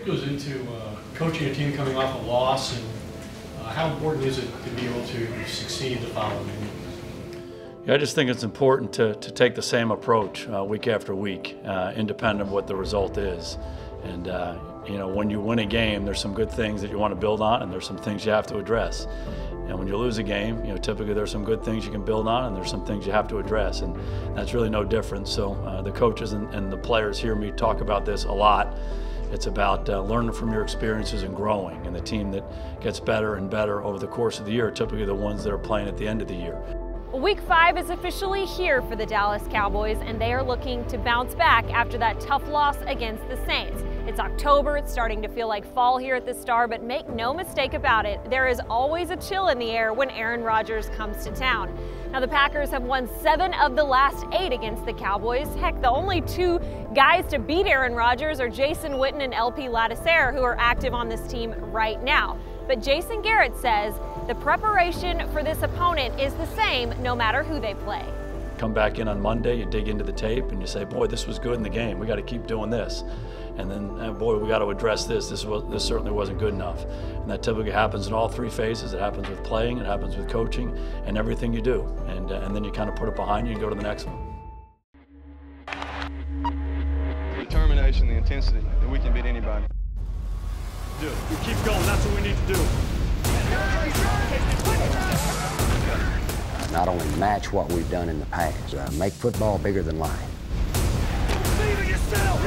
What goes into coaching a team coming off a loss, and how important is it to be able to succeed the following week? Yeah, I just think it's important to take the same approach week after week, independent of what the result is. And you know, when you win a game, there's some good things that you want to build on, and there's some things you have to address. And when you lose a game, you know, typically there's some good things you can build on, and there's some things you have to address, and that's really no different. So the coaches and the players hear me talk about this a lot. It's about learning from your experiences and growing, and the team that gets better and better over the course of the year are typically the ones that are playing at the end of the year. Week 5 is officially here for the Dallas Cowboys, and they are looking to bounce back after that tough loss against the Saints. It's October, it's starting to feel like fall here at the Star, but make no mistake about it, there is always a chill in the air when Aaron Rodgers comes to town. Now, the Packers have won 7 of the last 8 against the Cowboys. Heck, the only 2 guys to beat Aaron Rodgers are Jason Witten and LP Lattisaire, who are active on this team right now. But Jason Garrett says the preparation for this opponent is the same no matter who they play. Come back in on Monday, you dig into the tape, and you say, boy, this was good in the game. We got to keep doing this. And then, boy, we got to address this. This certainly wasn't good enough. And that typically happens in all 3 phases. It happens with playing, it happens with coaching, and everything you do. And then you kind of put it behind you and go to the next one. The determination, the intensity, that we can beat anybody. We keep going. That's what we need to do. Not only match what we've done in the past, make football bigger than life. Believe in yourself.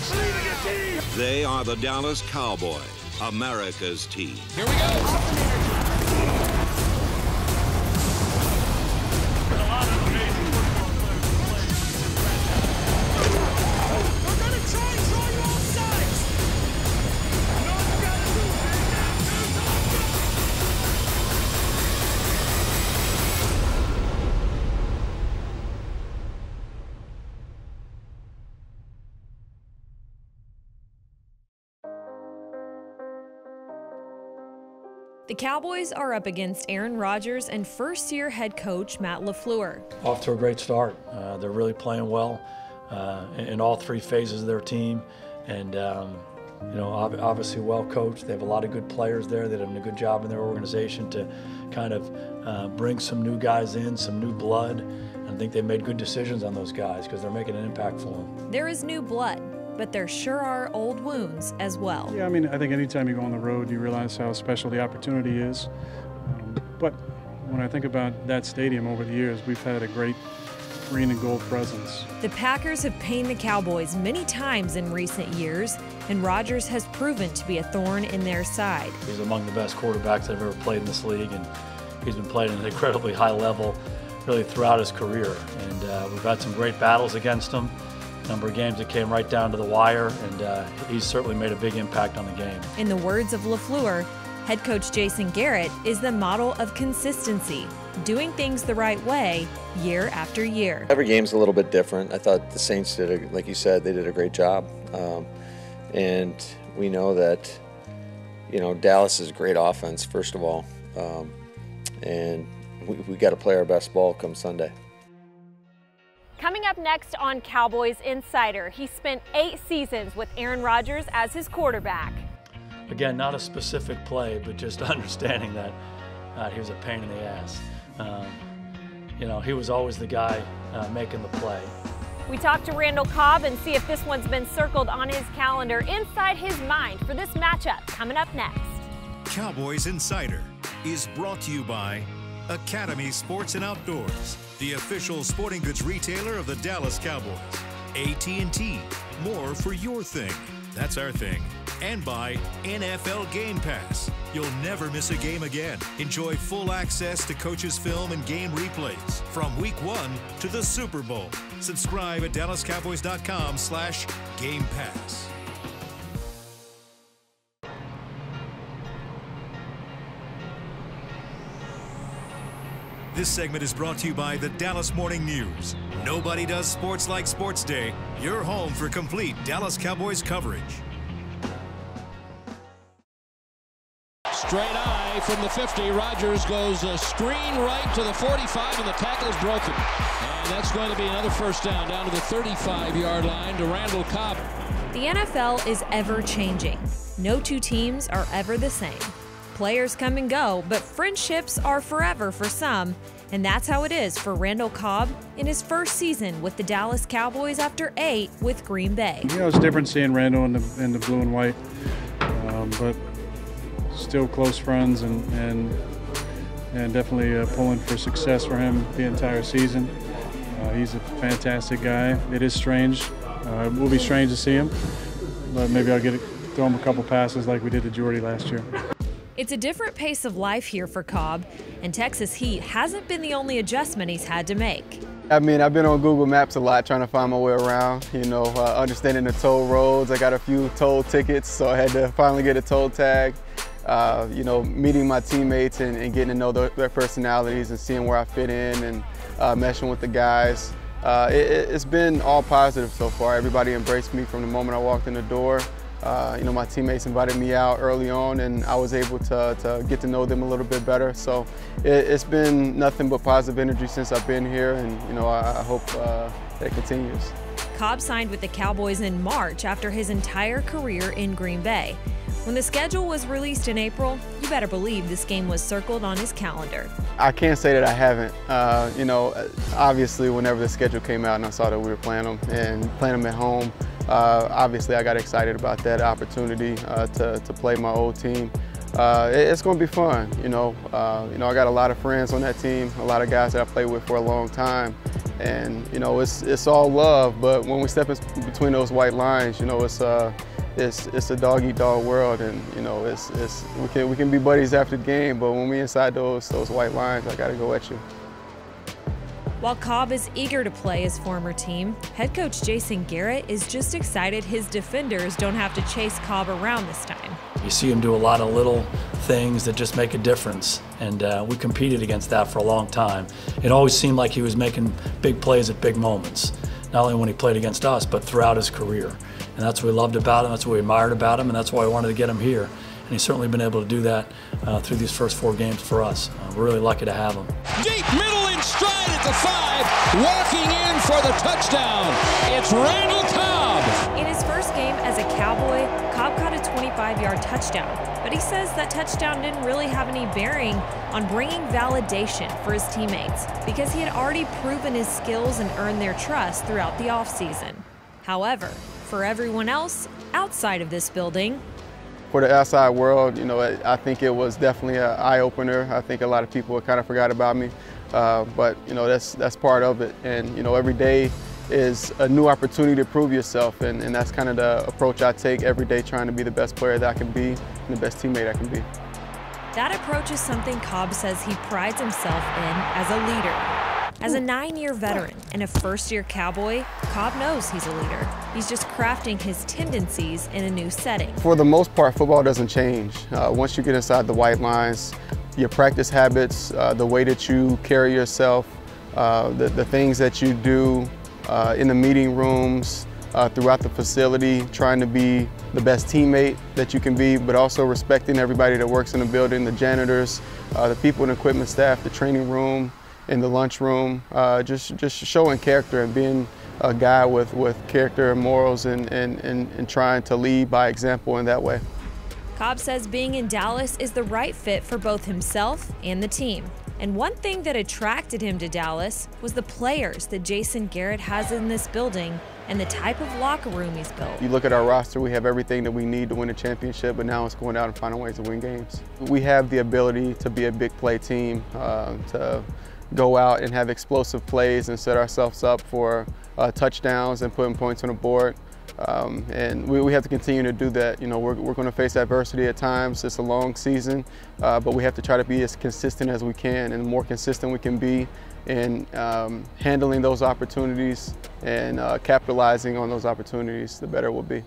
Believe in your team. They are the Dallas Cowboys, America's team. Here we go. The Cowboys are up against Aaron Rodgers and first-year head coach Matt LaFleur. Off to a great start. They're really playing well in all 3 phases of their team, and you know, obviously well coached. They have a lot of good players there. They're doing a good job in their organization to kind of bring some new guys in, some new blood. And I think they made good decisions on those guys because they're making an impact for them. There is new blood, but there sure are old wounds as well. Yeah, I mean, I think anytime you go on the road, you realize how special the opportunity is. But when I think about that stadium over the years, we've had a great green and gold presence. The Packers have pained the Cowboys many times in recent years, and Rodgers has proven to be a thorn in their side. He's among the best quarterbacks that have ever played in this league, and he's been playing at an incredibly high level really throughout his career. And we've had some great battles against him. Number of games that came right down to the wire, and he's certainly made a big impact on the game. In the words of LaFleur, head coach Jason Garrett is the model of consistency, doing things the right way year after year. Every game's a little bit different. I thought the Saints did, like you said, they did a great job. And we know that, you know, Dallas is a great offense, first of all. And we got to play our best ball come Sunday. Coming up next on Cowboys Insider, he spent 8 seasons with Aaron Rodgers as his quarterback. Again, not a specific play, but just understanding that he was a pain in the ass. You know, he was always the guy making the play. We talked to Randall Cobb and see if this one's been circled on his calendar inside his mind for this matchup coming up next. Cowboys Insider is brought to you by Academy Sports and Outdoors, the official sporting goods retailer of the Dallas Cowboys. AT&T, more for your thing. That's our thing. And by NFL Game Pass. You'll never miss a game again. Enjoy full access to coaches' film and game replays from Week 1 to the Super Bowl. Subscribe at DallasCowboys.com/Game Pass. This segment is brought to you by the Dallas Morning News. Nobody does sports like Sports Day. Your home for complete Dallas Cowboys coverage. Straight eye from the 50. Rodgers goes a screen right to the 45, and the tackle's broken. And that's going to be another first down to the 35-yard line to Randall Cobb. The NFL is ever-changing. No two teams are ever the same. Players come and go, but friendships are forever for some, and that's how it is for Randall Cobb in his first season with the Dallas Cowboys after 8 with Green Bay. You know, it's different seeing Randall in the blue and white, but still close friends and definitely pulling for success for him the entire season. He's a fantastic guy. It is strange. It will be strange to see him, but maybe I'll throw him a couple passes like we did to Jordy last year. It's a different pace of life here for Cobb, and Texas heat hasn't been the only adjustment he's had to make. I mean, I've been on Google Maps a lot trying to find my way around, you know, understanding the toll roads. I got a few toll tickets, so I had to finally get a toll tag. You know, meeting my teammates and getting to know their personalities and seeing where I fit in and meshing with the guys. It's been all positive so far. Everybody embraced me from the moment I walked in the door. You know, my teammates invited me out early on, and I was able to get to know them a little bit better. So it's been nothing but positive energy since I've been here, and you know, I hope that continues. Cobb signed with the Cowboys in March after his entire career in Green Bay. When the schedule was released in April, you better believe this game was circled on his calendar. I can't say that I haven't. You know, obviously whenever the schedule came out and I saw that we were playing them at home, obviously I got excited about that opportunity to play my old team. It's going to be fun, you know. I got a lot of friends on that team, a lot of guys that I played with for a long time, and you know, it's all love. But when we step in between those white lines, you know, it's a dog-eat-dog world, and you know, we can be buddies after the game, but when we inside those white lines, I got to go at you. While Cobb is eager to play his former team, head coach Jason Garrett is just excited his defenders don't have to chase Cobb around this time. You see him do a lot of little things that just make a difference, and we competed against that for a long time. It always seemed like he was making big plays at big moments, not only when he played against us, but throughout his career. And that's what we loved about him, that's what we admired about him, and that's why we wanted to get him here. And he's certainly been able to do that through these first 4 games for us. We're really lucky to have him. Deep middle in stride at the 5, walking in for the touchdown. It's Randall Cobb. In his first game as a Cowboy, Cobb caught a 25-yard touchdown, but he says that touchdown didn't really have any bearing on bringing validation for his teammates because he had already proven his skills and earned their trust throughout the offseason. However, for everyone else outside of this building, for the outside world, you know, I think it was definitely an eye-opener. I think a lot of people kind of forgot about me, but you know, that's part of it. And you know, every day is a new opportunity to prove yourself, and that's kind of the approach I take every day, trying to be the best player that I can be and the best teammate I can be. That approach is something Cobb says he prides himself in as a leader. As a 9-year veteran and a first-year Cowboy, Cobb knows he's a leader. He's just crafting his tendencies in a new setting. For the most part, football doesn't change. Once you get inside the white lines, your practice habits, the way that you carry yourself, the things that you do in the meeting rooms, throughout the facility, trying to be the best teammate that you can be, but also respecting everybody that works in the building, the janitors, the people in the equipment staff, the training room, in the lunchroom, just showing character and being a guy with character and morals and trying to lead by example in that way. Cobb says being in Dallas is the right fit for both himself and the team. And one thing that attracted him to Dallas was the players that Jason Garrett has in this building and the type of locker room he's built. You look at our roster, we have everything that we need to win a championship, but now it's going out and finding ways to win games. We have the ability to be a big play team, to go out and have explosive plays and set ourselves up for touchdowns and putting points on the board. And we have to continue to do that. You know, we're going to face adversity at times. It's a long season, but we have to try to be as consistent as we can, and the more consistent we can be in handling those opportunities and capitalizing on those opportunities, the better we'll be.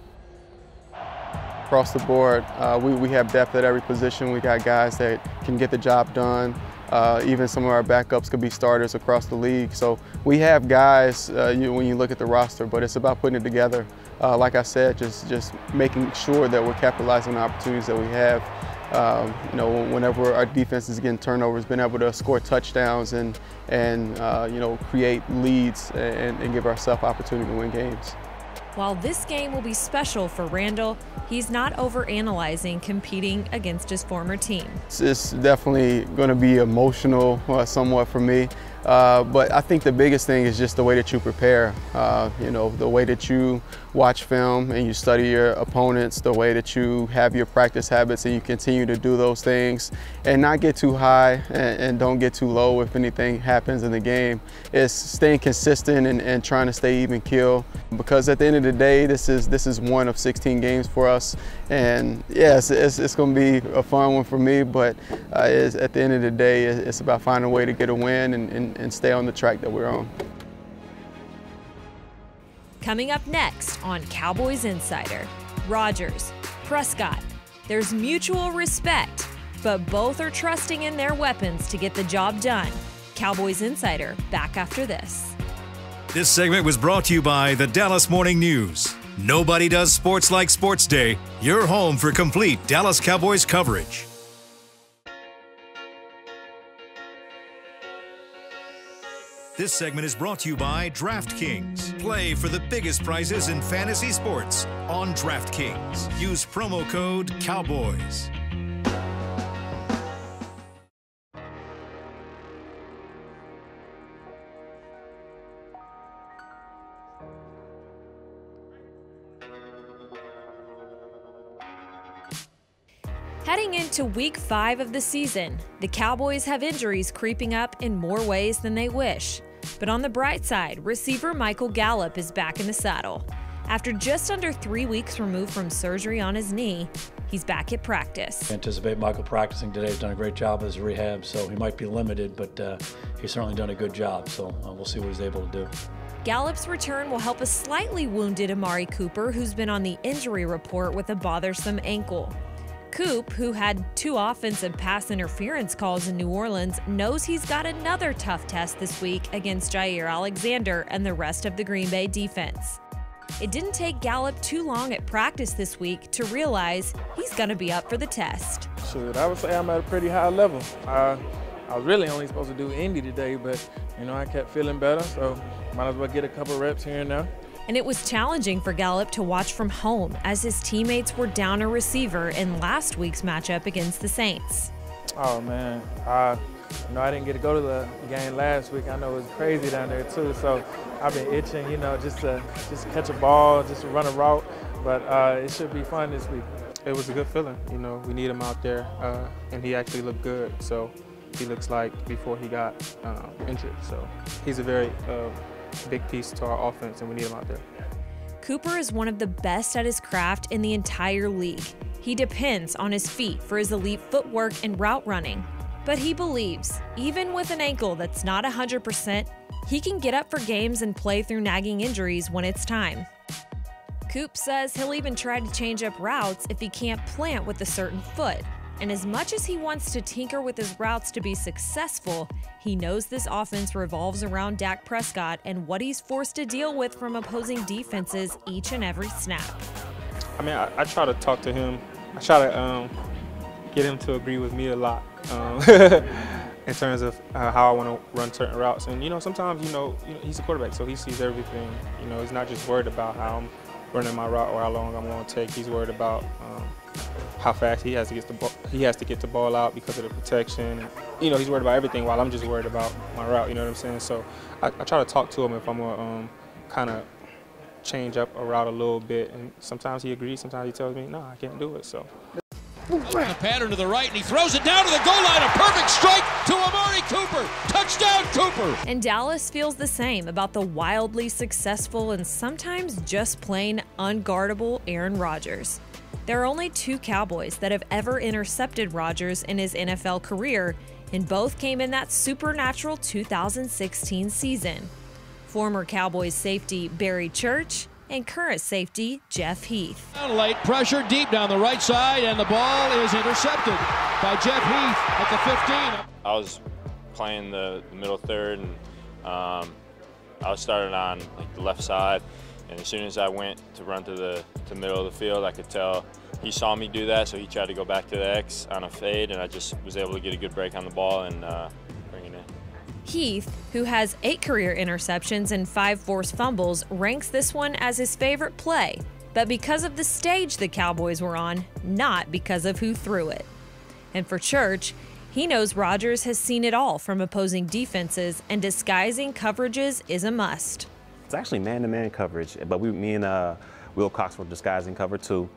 Across the board, we have depth at every position. We got guys that can get the job done. Even some of our backups could be starters across the league. So we have guys when you look at the roster, but it's about putting it together. Like I said, just making sure that we're capitalizing on the opportunities that we have. You know, whenever our defense is getting turnovers, being able to score touchdowns and you know, create leads and give ourselves opportunity to win games. While this game will be special for Randall, he's not overanalyzing competing against his former team. It's definitely going to be emotional somewhat for me. But I think the biggest thing is just the way that you prepare, you know, the way that you watch film and you study your opponents, the way that you have your practice habits and you continue to do those things and not get too high and don't get too low if anything happens in the game. It's staying consistent and trying to stay even keel, because at the end of the day, this is one of 16 games for us. And yes, it's going to be a fun one for me, but at the end of the day, it's about finding a way to get a win and stay on the track that we're on. Coming up next on Cowboys Insider, Rodgers, Prescott. There's mutual respect, but both are trusting in their weapons to get the job done. Cowboys Insider, back after this. This segment was brought to you by the Dallas Morning News. Nobody does sports like Sports Day. Your home for complete Dallas Cowboys coverage. This segment is brought to you by DraftKings. Play for the biggest prizes in fantasy sports on DraftKings. Use promo code COWBOYS. Heading into Week 5 of the season, the Cowboys have injuries creeping up in more ways than they wish. But on the bright side, receiver Michael Gallup is back in the saddle. After just under 3 weeks removed from surgery on his knee, he's back at practice. I anticipate Michael practicing today. He's done a great job of his rehab, so he might be limited, but he's certainly done a good job, so we'll see what he's able to do. Gallup's return will help a slightly wounded Amari Cooper, who's been on the injury report with a bothersome ankle. Coop, who had 2 offensive pass interference calls in New Orleans, knows he's got another tough test this week against Jair Alexander and the rest of the Green Bay defense. It didn't take Gallup too long at practice this week to realize he's going to be up for the test. Shoot, I would say I'm at a pretty high level. I was really only supposed to do Indy today, but I kept feeling better, so might as well get a couple reps here and there. And it was challenging for Gallup to watch from home as his teammates were down a receiver in last week's matchup against the Saints. Oh man, I didn't get to go to the game last week. I know it was crazy down there too, so I've been itching, just to catch a ball, just to run a route. But it should be fun this week. It was a good feeling. We need him out there, and he actually looked good. So he looks like before he got injured. So he's a very big piece to our offense, and we need him out there. Cooper is one of the best at his craft in the entire league. He depends on his feet for his elite footwork and route running. But he believes, even with an ankle that's not 100%, he can get up for games and play through nagging injuries when it's time. Coop says he'll even try to change up routes if he can't plant with a certain foot. And as much as he wants to tinker with his routes to be successful, he knows this offense revolves around Dak Prescott and what he's forced to deal with from opposing defenses each and every snap. I try to talk to him. I try to get him to agree with me a lot in terms of how I want to run certain routes. And, sometimes, he's a quarterback, so he sees everything. He's not just worried about how I'm running my route or how long I'm going to take. He's worried about how fast he has to get the ball out because of the protection. He's worried about everything while I'm just worried about my route, you know what I'm saying? So I try to talk to him if I'm going to kind of change up a route a little bit. And sometimes he agrees, sometimes he tells me, no, I can't do it. So. The pattern to the right, and he throws it down to the goal line. A perfect strike to Amari Cooper. Touchdown, Cooper. And Dallas feels the same about the wildly successful and sometimes just plain unguardable Aaron Rodgers. There are only 2 Cowboys that have ever intercepted Rodgers in his NFL career, and both came in that supernatural 2016 season. Former Cowboys safety Barry Church and current safety Jeff Heath. Late pressure deep down the right side, and the ball is intercepted by Jeff Heath at the 15. I was playing the middle third, and I was started on the left side. And as soon as I went to run to the middle of the field, I could tell he saw me do that, so he tried to go back to the X on a fade, and I just was able to get a good break on the ball and bring it in. Heath, who has 8 career interceptions and 5 forced fumbles, ranks this one as his favorite play, but because of the stage the Cowboys were on, not because of who threw it. And for Church, he knows Rodgers has seen it all from opposing defenses, and disguising coverages is a must. It's actually man-to-man coverage, but me and Will Cox were disguising cover 2.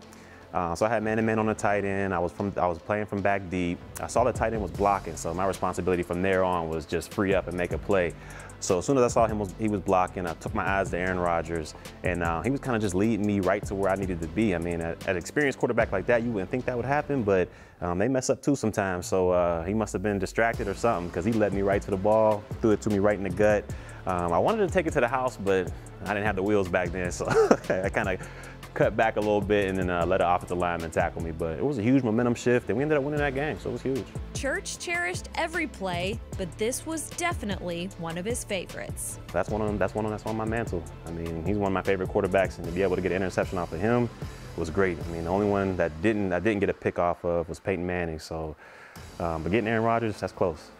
So I had man-to-man on the tight end. I was playing from back deep. I saw the tight end was blocking, so my responsibility from there on was just free up and make a play. So as soon as I saw he was blocking, I took my eyes to Aaron Rodgers, and he was kind of just leading me right to where I needed to be. I mean, at an experienced quarterback like that, you wouldn't think that would happen, but they mess up too sometimes. So he must have been distracted or something, because he led me right to the ball, threw it to me right in the gut. I wanted to take it to the house, but I didn't have the wheels back then, so I kind of cut back a little bit and then let an offensive lineman tackle me. But it was a huge momentum shift, and we ended up winning that game, so it was huge. Church cherished every play, but this was definitely one of his favorites. That's one on my mantle. I mean, he's one of my favorite quarterbacks, and to be able to get an interception off of him was great. I mean, the only one that I didn't get a pick off of was Peyton Manning. So, but getting Aaron Rodgers, that's close.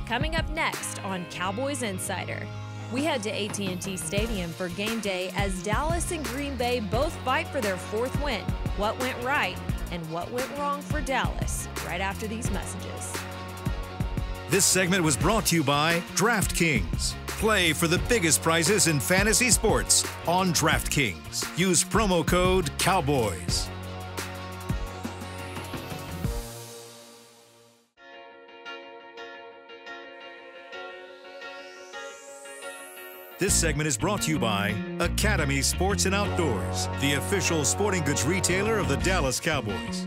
Coming up next on Cowboys Insider, we head to AT&T Stadium for game day as Dallas and Green Bay both fight for their 4th win. What went right and what went wrong for Dallas? Right after these messages. This segment was brought to you by DraftKings. Play for the biggest prizes in fantasy sports on DraftKings. Use promo code COWBOYS. This segment is brought to you by Academy Sports and Outdoors, the official sporting goods retailer of the Dallas Cowboys.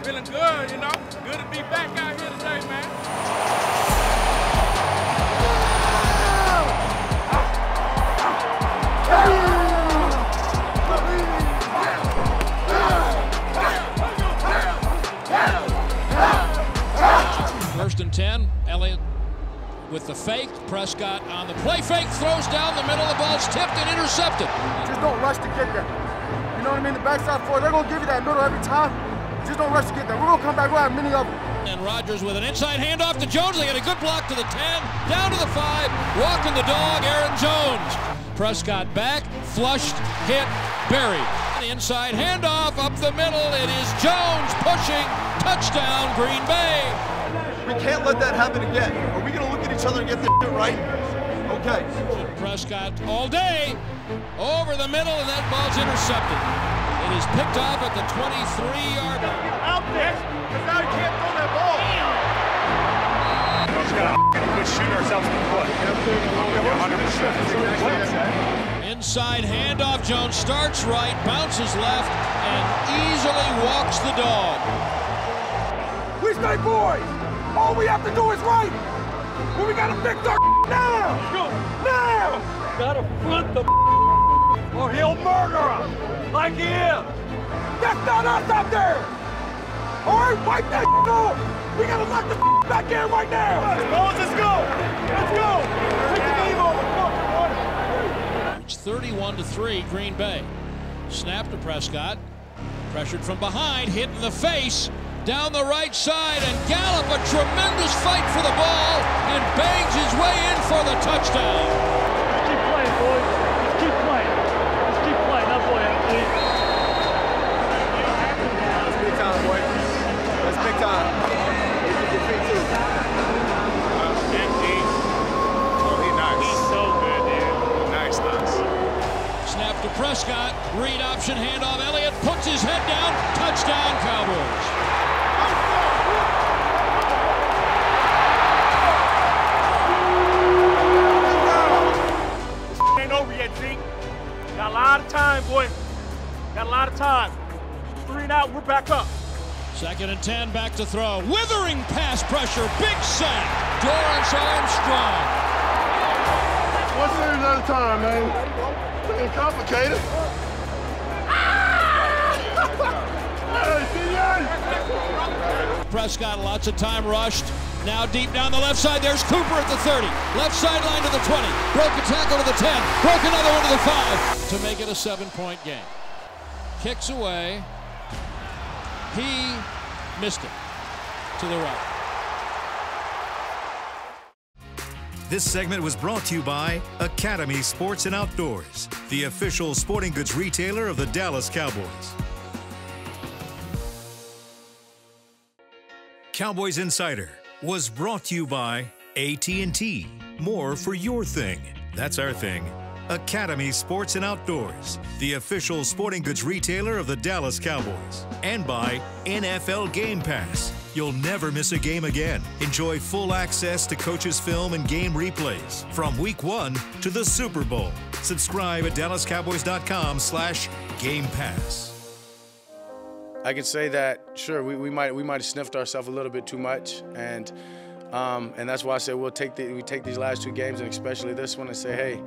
Feeling good, you know? Good to be back out here today, man. First and 10, Elliott with the fake. Prescott on the play fake, throws down the middle. The ball's tipped and intercepted. Just don't rush to get there. You know what I mean? The backside four, they're going to give you that middle every time. Just don't rush to get there. We're going to come back. We'll have many of them. And Rodgers with an inside handoff to Jones. They get a good block to the 10, down to the 5, walking the dog, Aaron Jones. Prescott back, flushed, hit, buried. The inside handoff up the middle. It is Jones pushing. Touchdown, Green Bay. We can't let that happen again. Are we going to look at each other and get this shit right? Okay. Prescott all day, over the middle, and that ball's intercepted. It is picked off at the 23-yard line. Out there, because now you can't throw that ball. Just got to quit shooting ourselves in the foot. 100%. Inside handoff, Jones starts right, bounces left, and easily walks the dog. We stay boys. All we have to do is right. But we gotta fix our now. Go now. Gotta flip the or he'll murder us like he is. That's not us out there. All right, wipe that off. We gotta lock the back in right now. Let's go. Let's go. Take the game over. It's 31-3, Green Bay. Snap to Prescott. Pressured from behind, hit in the face. Down the right side, and Gallup, a tremendous fight for the ball, and bangs his way in for the touchdown. Just keep playing, boys. Just keep playing. Just keep playing. That boy, please. That's big time, boy. That's big time. Your feet too. He's so good, dude. Nice. Snap to Prescott, read option, handoff. Elliott puts his head down. Touchdown, Cowboys. Ain't over yet, Zeke. Got a lot of time, boy. Got a lot of time. 3 and out, we're back up. 2nd and 10, back to throw. Withering pass pressure, big sack. Dorrance Armstrong. One series at a time, man. It ain't complicated. Prescott, lots of time rushed. Now deep down the left side, there's Cooper at the 30. Left sideline to the 20. Broke a tackle to the 10. Broke another one to the 5 to make it a 7-point game. Kicks away. He missed it to the right. This segment was brought to you by Academy Sports and Outdoors, the official sporting goods retailer of the Dallas Cowboys. Cowboys Insider was brought to you by AT&T. More for your thing. That's our thing. Academy Sports and Outdoors, the official sporting goods retailer of the Dallas Cowboys. And by NFL Game Pass. You'll never miss a game again. Enjoy full access to coaches' film and game replays from Week 1 to the Super Bowl. Subscribe at DallasCowboys.com/Game Pass. I can say that, sure, we might have sniffed ourselves a little bit too much, and that's why I said we take these last 2 games, and especially this one, and say, hey,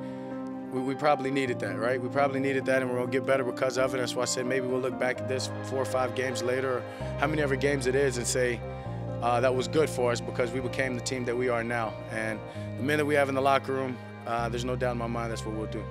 we probably needed that, right? We probably needed that, and we're gonna get better because of it. That's why I said maybe we'll look back at this 4 or 5 games later, or how many other games it is, and say that was good for us because we became the team that we are now. And the minute we have in the locker room, there's no doubt in my mind that's what we'll do.